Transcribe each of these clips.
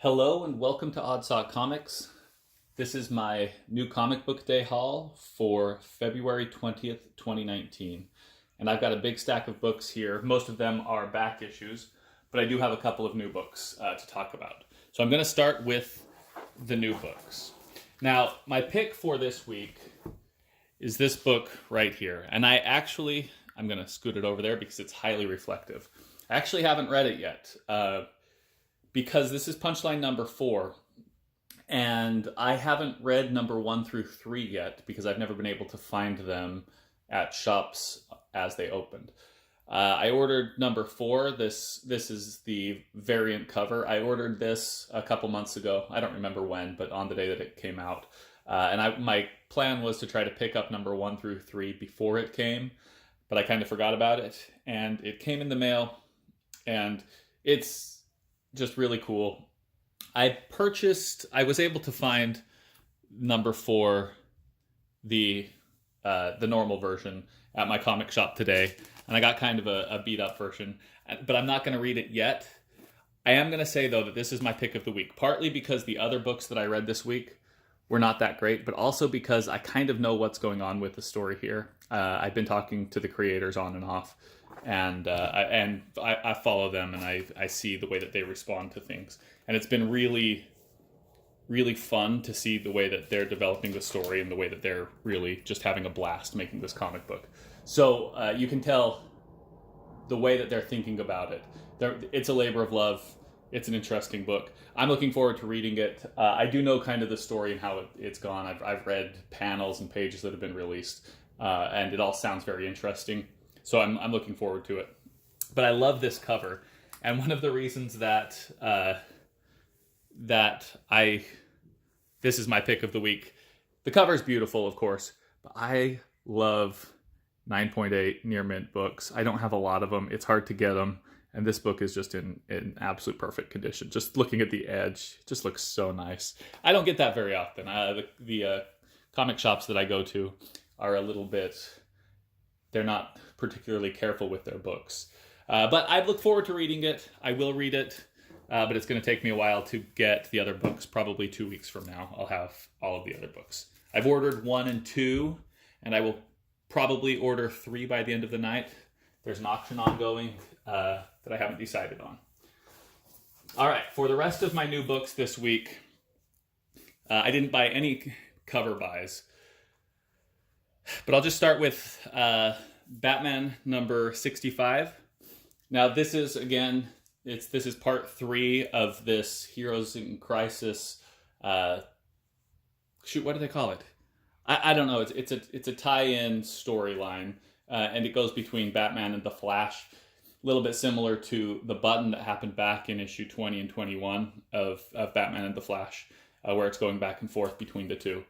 Hello and welcome to Odd Sock Comics. This is my new comic book day haul for February 20th, 2019. And I've got a big stack of books here. Most of them are back issues, but I do have a couple of new books to talk about. So I'm going to start with the new books. Now, my pick for this week is this book right here. And I'm going to scoot it over there because it's highly reflective. I actually haven't read it yet. Because this is punchline number 4, and I haven't read number 1 through 3 yet because I've never been able to find them at shops as they opened. I ordered number 4. This is the variant cover. I ordered this a couple months ago. I don't remember when, but on the day that it came out. My plan was to try to pick up number 1 through 3 before it came, but I kind of forgot about it, and it came in the mail, and it's just really cool. I was able to find number 4, the normal version, at my comic shop today, and I got kind of a beat up version, but I'm not going to read it yet. I am going to say though that this is my pick of the week, partly because the other books that I read this week were not that great, but also because I kind of know what's going on with the story here. I've been talking to the creators on and off, and I follow them, and I see the way that they respond to things. And it's been really, really fun to see the way that they're developing the story and the way that they're really just having a blast making this comic book. So you can tell the way that they're thinking about it. It's a labor of love. It's an interesting book. I'm looking forward to reading it. I do know kind of the story and how it's gone. I've read panels and pages that have been released, and it all sounds very interesting. So I'm looking forward to it. But I love this cover, and one of the reasons that this is my pick of the week. The cover is beautiful, of course, but I love 9.8 near mint books. I don't have a lot of them. It's hard to get them. And this book is just in absolute perfect condition. Just looking at the edge, it just looks so nice. I don't get that very often. The comic shops that I go to are a little bit, they're not particularly careful with their books. But I look forward to reading it. I will read it, but it's going to take me a while to get the other books. Probably 2 weeks from now, I'll have all of the other books. I've ordered 1 and 2, and I will probably order 3 by the end of the night. There's an auction ongoing that I haven't decided on. All right, for the rest of my new books this week, I didn't buy any cover buys, but I'll just start with Batman number 65. Now this is, again, this is part 3 of this Heroes in Crisis. What do they call it? I don't know. It's a tie-in storyline. And it goes between Batman and the Flash, a little bit similar to the Button that happened back in issue 20 and 21 of Batman and the Flash, where it's going back and forth between the two.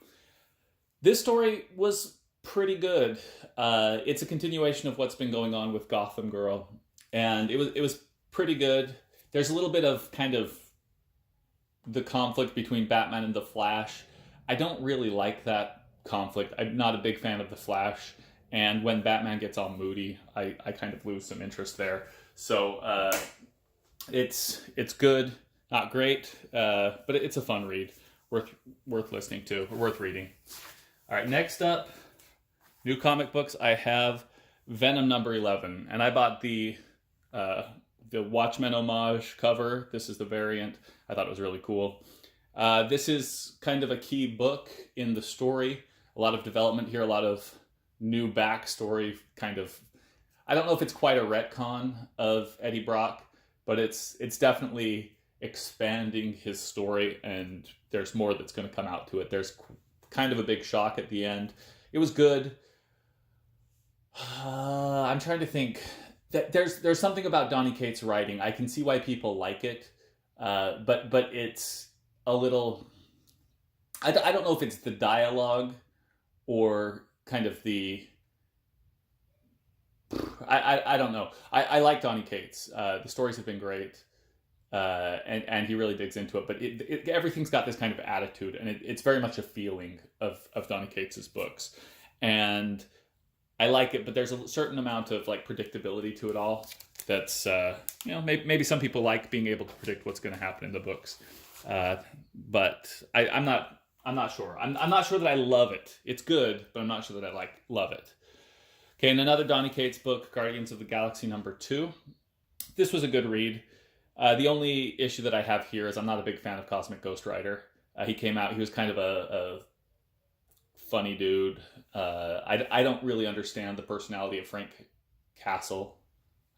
This story was pretty good. It's a continuation of what's been going on with Gotham Girl, and it was pretty good. There's a little bit of kind of the conflict between Batman and the Flash. I don't really like that conflict. I'm not a big fan of the Flash. And when Batman gets all moody, I kind of lose some interest there. So it's good, not great, but it's a fun read, worth listening to, worth reading. All right, next up, new comic books. I have Venom number 11, and I bought the Watchmen homage cover. This is the variant. I thought it was really cool. This is kind of a key book in the story. A lot of development here, a lot of new backstory, kind of. I don't know if it's quite a retcon of Eddie Brock, but it's definitely expanding his story, and there's more that's going to come out to it. There's kind of a big shock at the end. It was good. I'm trying to think. There's something about Donny Cates' writing. I can see why people like it, but it's a little. I don't know if it's the dialogue or kind of the. I don't know. I like Donny Cates. The stories have been great, and he really digs into it. But everything's got this kind of attitude, and it's very much a feeling of Donny Cates' books, and I like it. But there's a certain amount of like predictability to it all. That's maybe some people like being able to predict what's going to happen in the books. But I'm not sure. I'm not sure that I love it. It's good, but I'm not sure that I love it. Okay, and another Donny Cates book, Guardians of the Galaxy #2. This was a good read. The only issue that I have here is I'm not a big fan of Cosmic Ghost Rider. He came out, he was kind of a funny dude. I don't really understand the personality of Frank Castle.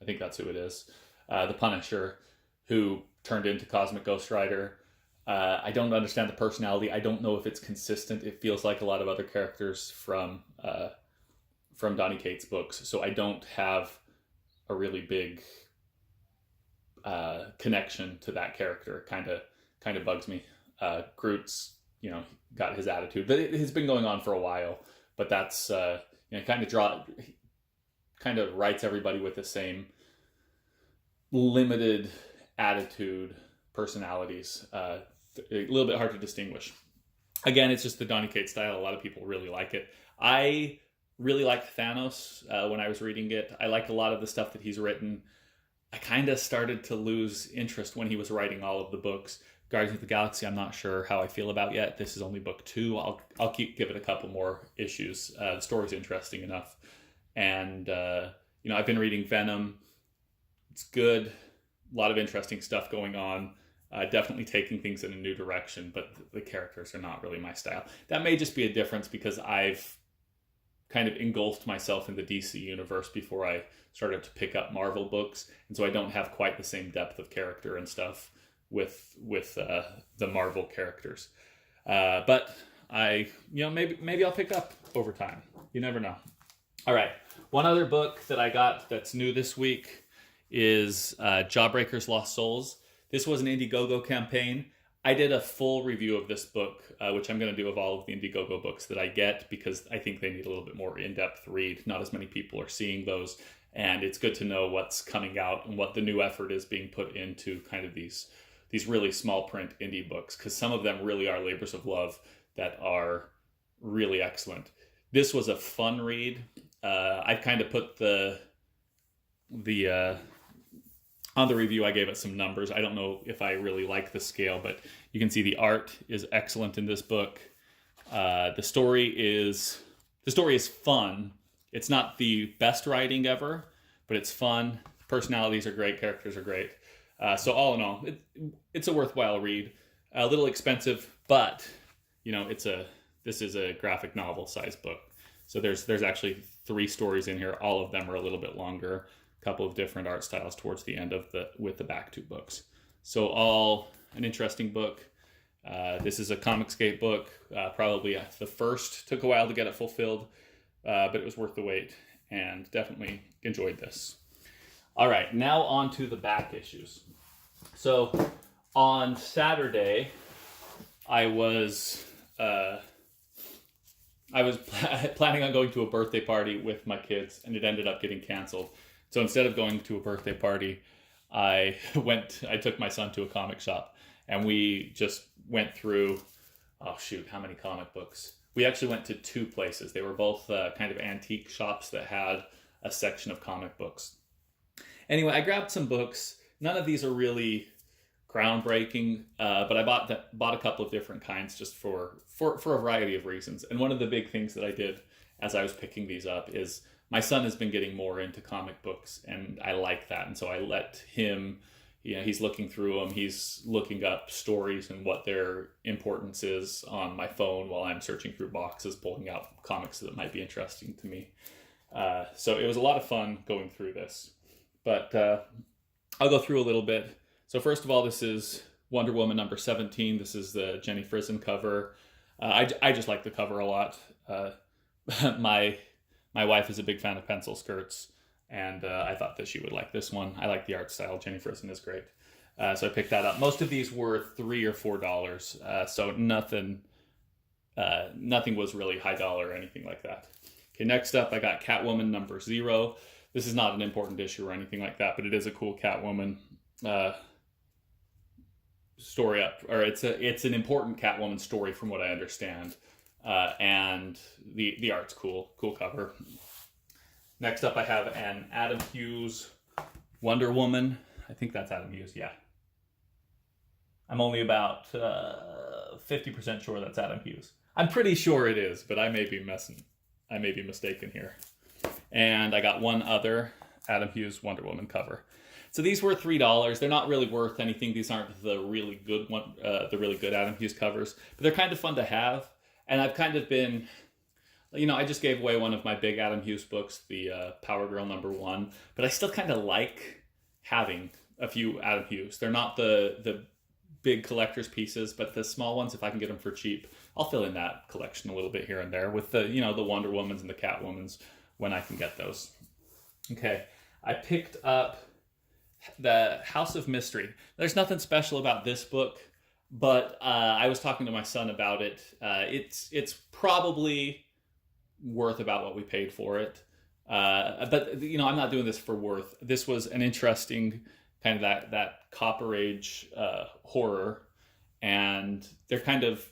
I think that's who it is. The Punisher, who turned into Cosmic Ghost Rider. I don't understand the personality. I don't know if it's consistent. It feels like a lot of other characters from Donny Cates books. So I don't have a really big connection to that character. Kind of bugs me. Groot's, got his attitude, but it has been going on for a while. But that's kind of writes everybody with the same limited attitude, personalities. A little bit hard to distinguish. Again, it's just the Donny Cates style. A lot of people really like it. I really liked Thanos when I was reading it. I liked a lot of the stuff that he's written. I kind of started to lose interest when he was writing all of the books. Guardians of the Galaxy, I'm not sure how I feel about yet. This is only book 2. I'll give it a couple more issues. The story's interesting enough. And, I've been reading Venom. It's good. A lot of interesting stuff going on. Definitely taking things in a new direction, but the characters are not really my style. That may just be a difference because I've kind of engulfed myself in the DC universe before I started to pick up Marvel books, and so I don't have quite the same depth of character and stuff with the Marvel characters. But maybe I'll pick up over time. You never know. All right, one other book that I got that's new this week is Jawbreaker's Lost Souls. This was an Indiegogo campaign. I did a full review of this book, which I'm going to do of all of the Indiegogo books that I get, because I think they need a little bit more in-depth read. Not as many people are seeing those, and it's good to know what's coming out and what the new effort is being put into kind of these really small print indie books, because some of them really are labors of love that are really excellent. This was a fun read. I kind of put the on the review, I gave it some numbers. I don't know if I really like the scale, but you can see the art is excellent in this book. The story is fun. It's not the best writing ever, but it's fun. Personalities are great. Characters are great. So all in all, it's a worthwhile read. A little expensive, but this is a graphic novel size book. So there's actually 3 stories in here. All of them are a little bit longer. Couple of different art styles towards the end with the back 2 books. So all an interesting book. This is a Comicsgate book. Probably the first. Took a while to get it fulfilled, but it was worth the wait, and definitely enjoyed this. All right, now on to the back issues. So on Saturday, I was planning on going to a birthday party with my kids, and it ended up getting canceled. So instead of going to a birthday party, I took my son to a comic shop, and we just went through, how many comic books? We actually went to 2 places. They were both kind of antique shops that had a section of comic books. Anyway, I grabbed some books. None of these are really groundbreaking, but I bought a couple of different kinds just for a variety of reasons. And one of the big things that I did as I was picking these up is my son has been getting more into comic books, and I like that. And so I let him, he's looking through them. He's looking up stories and what their importance is on my phone while I'm searching through boxes, pulling out comics that might be interesting to me. So it was a lot of fun going through this. But I'll go through a little bit. So first of all, this is Wonder Woman #17. This is the Jenny Frison cover. I just like the cover a lot. My wife is a big fan of pencil skirts, and I thought that she would like this one. I like the art style. Jenny Frison is great. So I picked that up. Most of these were $3 or $4, so nothing was really high dollar or anything like that. Okay, next up I got Catwoman #0. This is not an important issue or anything like that, but it is a cool Catwoman story it's an important Catwoman story from what I understand. And the art's cool cover. Next up I have an Adam Hughes Wonder Woman. I think that's Adam Hughes, yeah. I'm only about 50% sure that's Adam Hughes. I'm pretty sure it is, but I may be mistaken here. And I got one other Adam Hughes Wonder Woman cover. So these were $3. They're not really worth anything. These aren't the really good Adam Hughes covers, but they're kind of fun to have. And I've kind of been, I just gave away one of my big Adam Hughes books, the Power Girl #1, but I still kind of like having a few Adam Hughes. They're not the big collector's pieces, but the small ones, if I can get them for cheap, I'll fill in that collection a little bit here and there with the Wonder Womans and the Catwomans when I can get those. Okay, I picked up the House of Mystery. There's nothing special about this book, but I was talking to my son about it. It's probably worth about what we paid for it. But I'm not doing this for worth. This was an interesting kind of that Copper Age horror, and they're kind of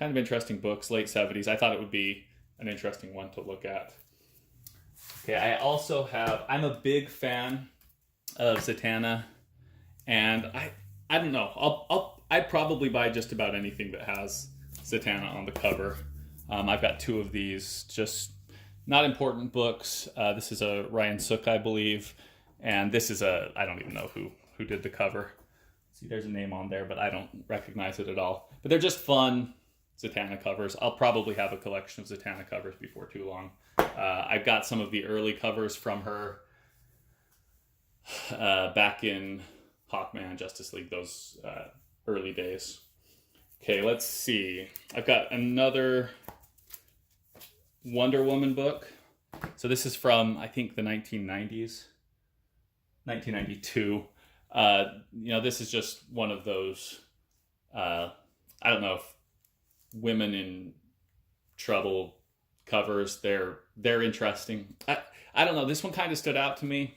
interesting books, late 70s. I thought it would be an interesting one to look at. Okay, I also have, I'm a big fan of Zatanna, and I don't know, I'd probably buy just about anything that has Zatanna on the cover. I've got two of these, just not important books. This is a Ryan Sook, I believe, and this is I don't even know who did the cover. See, there's a name on there, but I don't recognize it at all. But they're just fun Zatanna covers. I'll probably have a collection of Zatanna covers before too long. I've got some of the early covers from her back in Hawkman, Justice League, those early days. Okay, let's see. I've got another Wonder Woman book. So this is from, I think, the 1990s, 1992. This is just one of those, I don't know if women in trouble covers. They're interesting. I don't know. This one kind of stood out to me.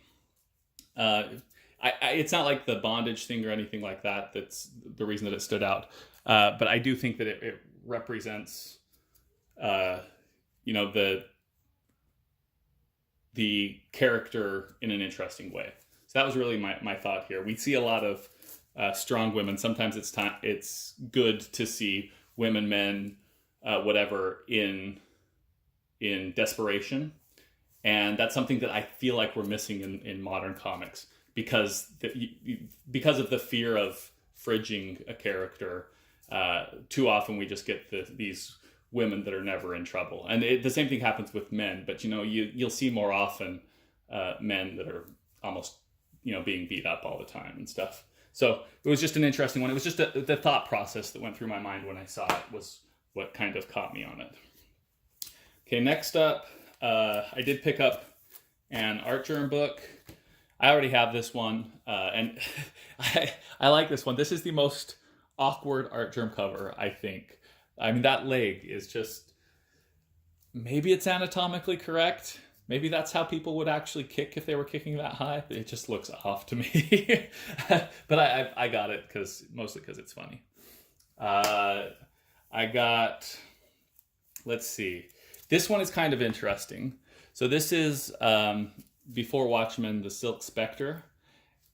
It's not like the bondage thing or anything like that. That's the reason that it stood out. But I do think that it represents, the character in an interesting way. So that was really my thought here. We see a lot of strong women. Sometimes it's good to see women, men, whatever, in desperation. And that's something that I feel like we're missing in modern comics because of the fear of fridging a character. Too often we just get these women that are never in trouble. And the same thing happens with men, but you'll see more often men that are almost being beat up all the time and stuff. So it was just an interesting one. It was just the thought process that went through my mind when I saw it was what kind of caught me on it. Okay, next up, I did pick up an Artgerm book. I already have this one, and I like this one. This is the most awkward Artgerm cover, I think. I mean, that leg is just, maybe it's anatomically correct. Maybe that's how people would actually kick if they were kicking that high. It just looks off to me. But I got it mostly because it's funny. I got, let's see. This one is kind of interesting. So this is Before Watchmen, The Silk Spectre.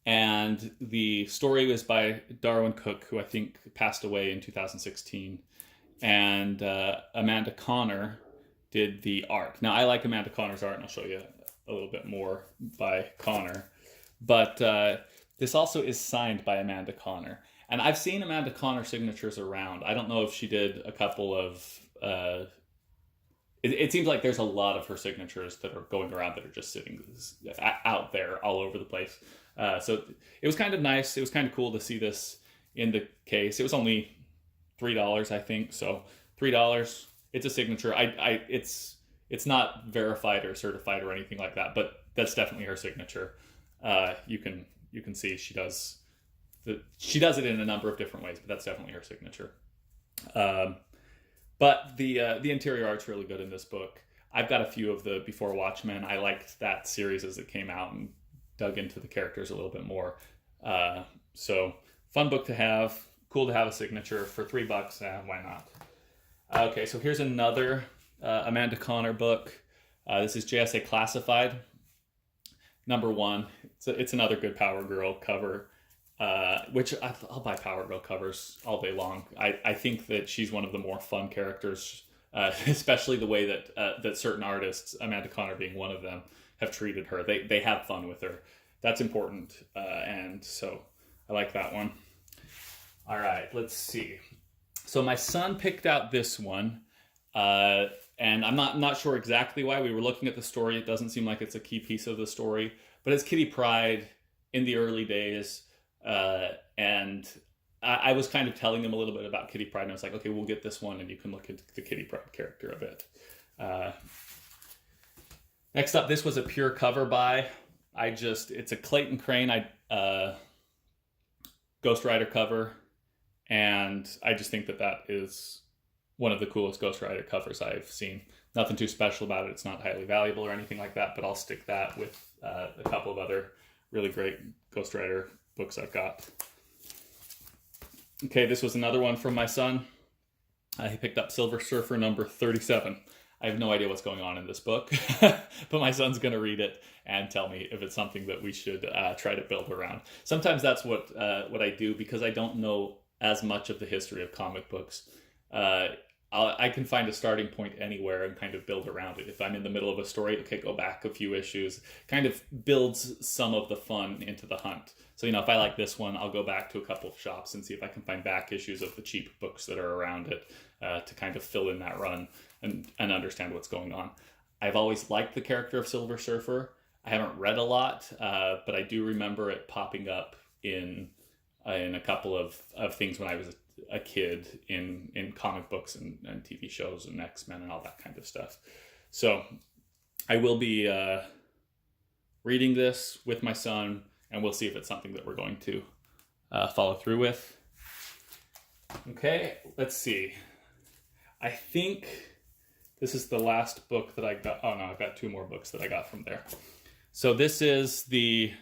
And the story was by Darwin Cook, who I think passed away in 2016. And Amanda Connor did the art. Now, I like Amanda Connor's art, and I'll show you a little bit more by Connor. But this also is signed by Amanda Connor. And I've seen Amanda Connor signatures around. I don't know if she did a couple of... It seems like there's a lot of her signatures that are going around that are just sitting out there all over the place. So it was kind of nice. It was kind of cool to see this in the case. It was only $3, I think. So $3. It's a signature. It's not verified or certified or anything like that, but that's definitely her signature. You can see she does it in a number of different ways, but that's definitely her signature. But the interior art's really good in this book. I've got a few of the Before Watchmen. I liked that series as it came out and dug into the characters a little bit more. So fun book to have. Cool to have a signature for $3. Why not? Okay, so here's another Amanda Connor book. This is JSA Classified, #1. It's another good Power Girl cover. which I'll buy Power Girl covers all day long. I think that she's one of the more fun characters, especially the way that certain artists, Amanda Connor being one of them, have treated her. They have fun with her. That's important, and so I like that one. All right, let's see. So my son picked out this one, and I'm not sure exactly why. We were looking at the story. It doesn't seem like it's a key piece of the story, but it's Kitty Pryde in the early days. And I was kind of telling him a little bit about Kitty Pryde, and I was like, okay, we'll get this one, and you can look into the Kitty Pryde character a bit. Next up, this was a pure cover buy. It's a Clayton Crane Ghost Rider cover, and I just think that is one of the coolest Ghost Rider covers I've seen. Nothing too special about it. It's not highly valuable or anything like that, but I'll stick that with a couple of other really great Ghost Rider books I've got. Okay, this was another one from my son. He picked up Silver Surfer number 37. I have no idea what's going on in this book, but my son's going to read it and tell me if it's something that we should try to build around. Sometimes that's what I do, because I don't know as much of the history of comic books. I can find a starting point anywhere and kind of build around it. If I'm in the middle of a story, okay, go back a few issues, kind of builds some of the fun into the hunt. So, if I like this one, I'll go back to a couple of shops and see if I can find back issues of the cheap books that are around it to kind of fill in that run and understand what's going on. I've always liked the character of Silver Surfer. I haven't read a lot, but I do remember it popping up in a couple of things when I was a kid in comic books and TV shows and X-Men and all that kind of stuff. So I will be reading this with my son, and we'll see if it's something that we're going to follow through with. Okay, let's see. I think this is the last book that I got. Oh no, I've got two more books that I got from there. So this is the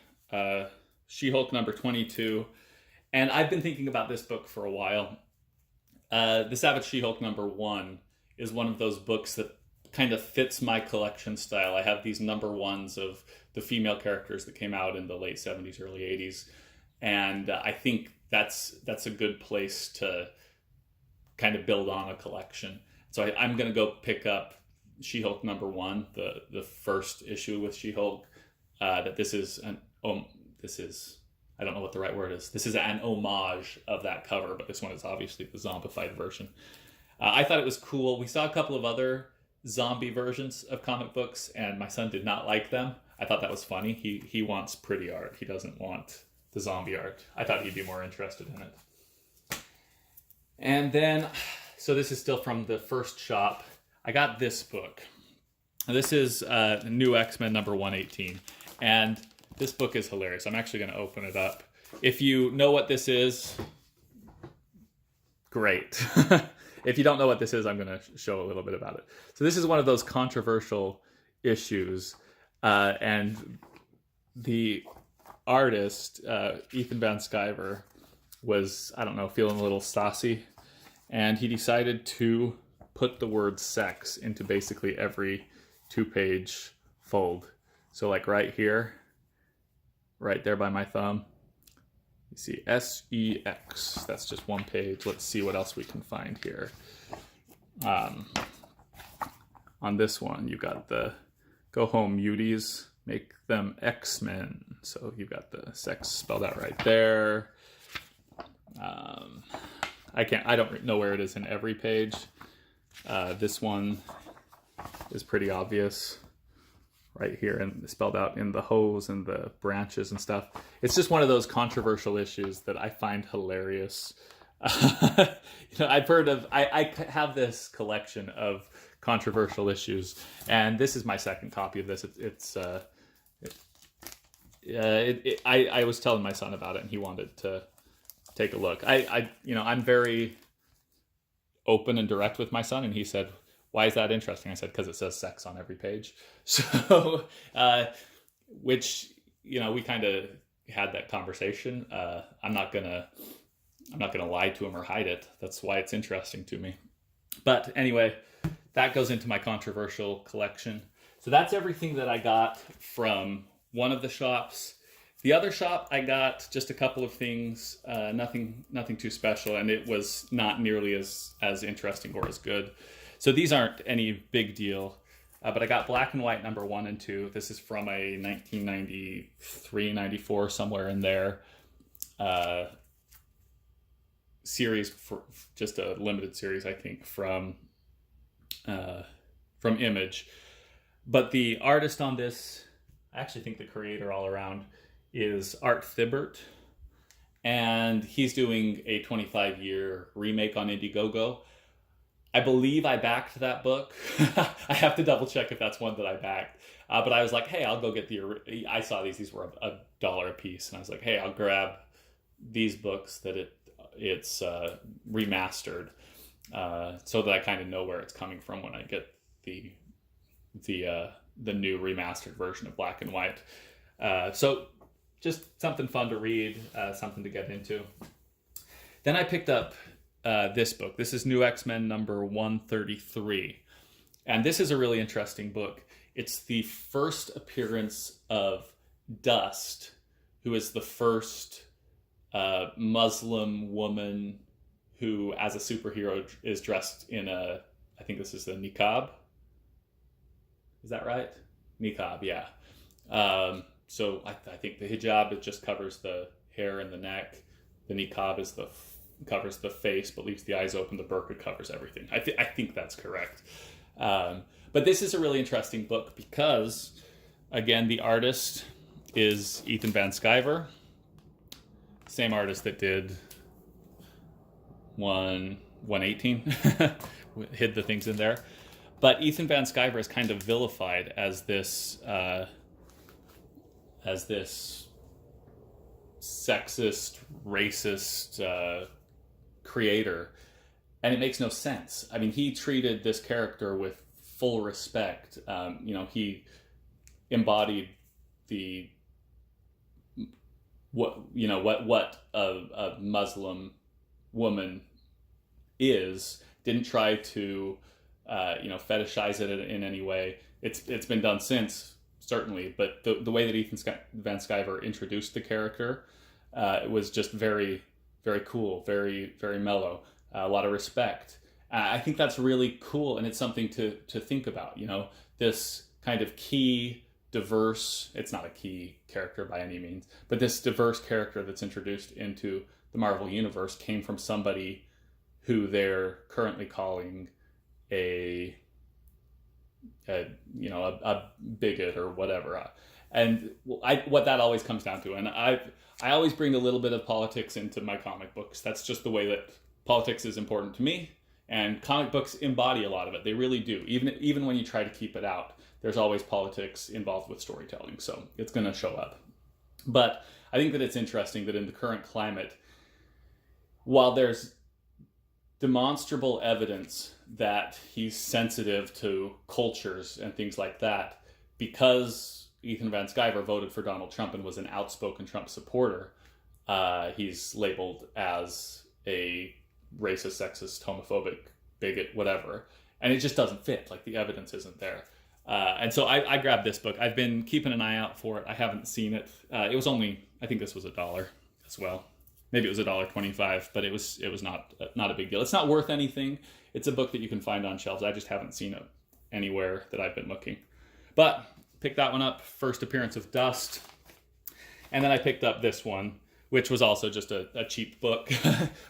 She-Hulk number 22. And I've been thinking about this book for a while. The Savage She-Hulk number 1 is one of those books that kind of fits my collection style. I have these number ones of the female characters that came out in the late 70s, early 80s. And I think that's a good place to kind of build on a collection. So I'm going to go pick up She-Hulk number 1, the first issue with She-Hulk. I don't know what the right word is. This is an homage of that cover, but this one is obviously the zombified version. I thought it was cool. We saw a couple of other zombie versions of comic books, and my son did not like them. I thought that was funny. He wants pretty art. He doesn't want the zombie art. I thought he'd be more interested in it. And then, so this is still from the first shop. I got this book. This is New X-Men number 118. And this book is hilarious. I'm actually going to open it up. If you know what this is, great. If you don't know what this is, I'm going to show a little bit about it. So this is one of those controversial issues. And the artist, Ethan Van Sciver, was, I don't know, feeling a little saucy. And he decided to put the word sex into basically every 2-page fold. So like right here, right there by my thumb, you see S-E-X. That's just one page. Let's see what else we can find here. On this one, you've got the go home muties, make them X-Men. So you've got the sex spelled out right there. I don't know where it is in every page. This one is pretty obvious. Right here, and spelled out in the hose and the branches and stuff. It's just one of those controversial issues that I find hilarious. I've heard of. I have this collection of controversial issues, and this is my second copy of this. I was telling my son about it, and he wanted to take a look. I'm very open and direct with my son, and he said, "Why is that interesting?" I said, "Because it says sex on every page." So, which, we kind of had that conversation. I'm not gonna lie to him or hide it. That's why it's interesting to me. But anyway, that goes into my controversial collection. So that's everything that I got from one of the shops. The other shop, I got just a couple of things, nothing too special, and it was not nearly as interesting or as good. So these aren't any big deal. But I got Black and White number 1 and 2. This is from a 1993, 94, somewhere in there. Series, for just a limited series, I think, from Image. But the artist on this, I actually think the creator all around, is Art Thibault, and he's doing a 25-year remake on Indiegogo. I believe I backed that book. I have to double check if that's one that I backed. But I was like, hey, I'll go get I saw these were $1 a piece, and I was like, hey, I'll grab these books that it's remastered, so that I kind of know where it's coming from when I get the new remastered version of Black and White. So just something fun to read, something to get into. Then I picked up this book. This is New X-Men number 133. And this is a really interesting book. It's the first appearance of Dust, who is the first Muslim woman who, as a superhero, is dressed in I think this is a niqab. Is that right? Niqab, yeah. So I think the hijab, it just covers the hair and the neck. The niqab covers the face but leaves the eyes open. The burqa covers everything. I think that's correct. But this is a really interesting book because, again, the artist is Ethan Van Sciver, same artist that did 118, hid the things in there. But Ethan Van Sciver is kind of vilified as this sexist, racist creator, and it makes no sense. I mean, he treated this character with full respect. He embodied what a Muslim woman is. Didn't try to fetishize it in any way. It's been done since, certainly, but the way that Ethan Van Sciver introduced the character, it was just very, very cool, very, very mellow, a lot of respect. I think that's really cool, and it's something to think about. This kind of key, diverse, it's not a key character by any means, but this diverse character that's introduced into the Marvel Universe came from somebody who they're currently calling a bigot or whatever. And what that always comes down to, and I always bring a little bit of politics into my comic books. That's just the way that politics is important to me, and comic books embody a lot of it. They really do. Even when you try to keep it out, there's always politics involved with storytelling, so it's going to show up. But I think that it's interesting that in the current climate, while there's demonstrable evidence that he's sensitive to cultures and things like that, because Ethan Van Sciver voted for Donald Trump and was an outspoken Trump supporter, he's labeled as a racist, sexist, homophobic, bigot, whatever. And it just doesn't fit. Like, the evidence isn't there. And so I grabbed this book. I've been keeping an eye out for it. I haven't seen it. It was only, I think this was $1 as well. Maybe it was $1.25, but it was not a big deal. It's not worth anything. It's a book that you can find on shelves. I just haven't seen it anywhere that I've been looking. But picked that one up, first appearance of Dust. And then I picked up this one, which was also just a cheap book.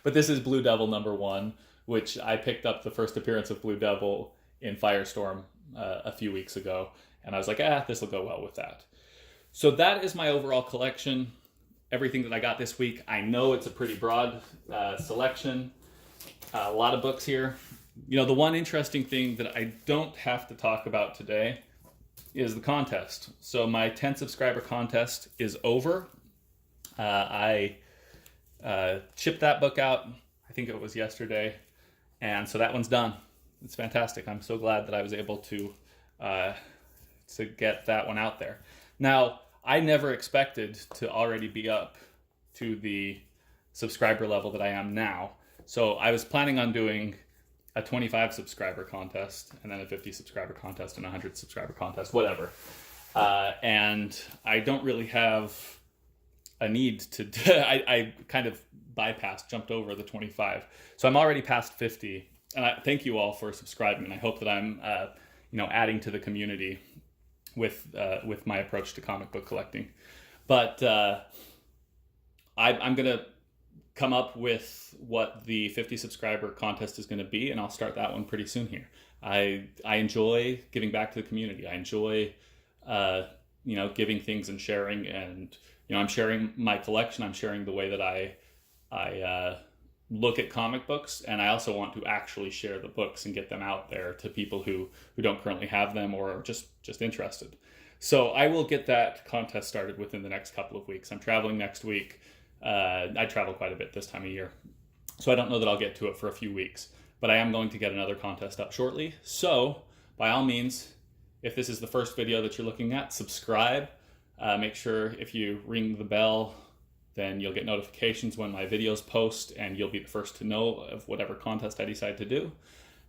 But this is Blue Devil number 1, which I picked up the first appearance of Blue Devil in Firestorm a few weeks ago. And I was like, this will go well with that. So that is my overall collection. Everything that I got this week. I know it's a pretty broad selection. A lot of books here. The one interesting thing that I don't have to talk about today is the contest. So my 10 subscriber contest is over. I shipped that book out, I think it was yesterday, and so that one's done. It's fantastic. I'm so glad that I was able to get that one out there. Now, I never expected to already be up to the subscriber level that I am now. So I was planning on doing a 25 subscriber contest, and then a 50 subscriber contest, and a 100 subscriber contest, whatever. And I don't really have a need to, I kind of jumped over the 25. So I'm already past 50. And I thank you all for subscribing. And I hope that I'm, adding to the community with my approach to comic book collecting. But I'm going to come up with what the 50 subscriber contest is going to be, and I'll start that one pretty soon here. I enjoy giving back to the community. I enjoy, giving things and sharing, and, I'm sharing my collection. I'm sharing the way that I look at comic books, and I also want to actually share the books and get them out there to people who don't currently have them or are just interested. So I will get that contest started within the next couple of weeks. I'm traveling next week. I travel quite a bit this time of year, so I don't know that I'll get to it for a few weeks, but I am going to get another contest up shortly. So by all means, if this is the first video that you're looking at, subscribe. Make sure if you ring the bell, then you'll get notifications when my videos post, and you'll be the first to know of whatever contest I decide to do.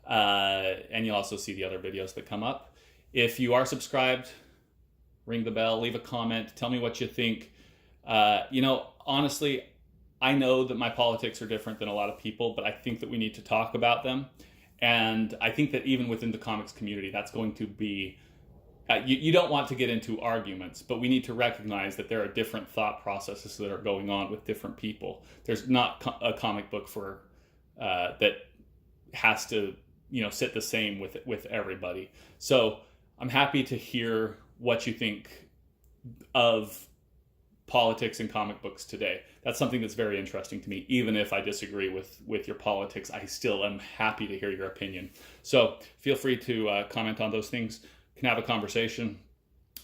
And you'll also see the other videos that come up. If you are subscribed, ring the bell, leave a comment, tell me what you think. Honestly, I know that my politics are different than a lot of people, but I think that we need to talk about them. And I think that even within the comics community, that's going to be, you don't want to get into arguments, but we need to recognize that there are different thought processes that are going on with different people. There's not a comic book for that has to, sit the same with everybody. So I'm happy to hear what you think of politics and comic books today. That's something that's very interesting to me. Even if I disagree with your politics, I still am happy to hear your opinion. So feel free to comment on those things. We can have a conversation.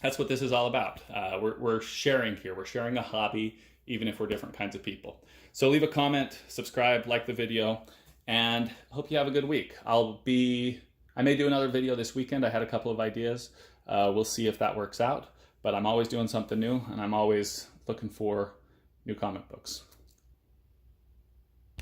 That's what this is all about. We're sharing here. We're sharing a hobby, even if we're different kinds of people. So leave a comment, subscribe, like the video, and hope you have a good week. I may do another video this weekend. I had a couple of ideas. We'll see if that works out. But I'm always doing something new, and I'm always looking for new comic books.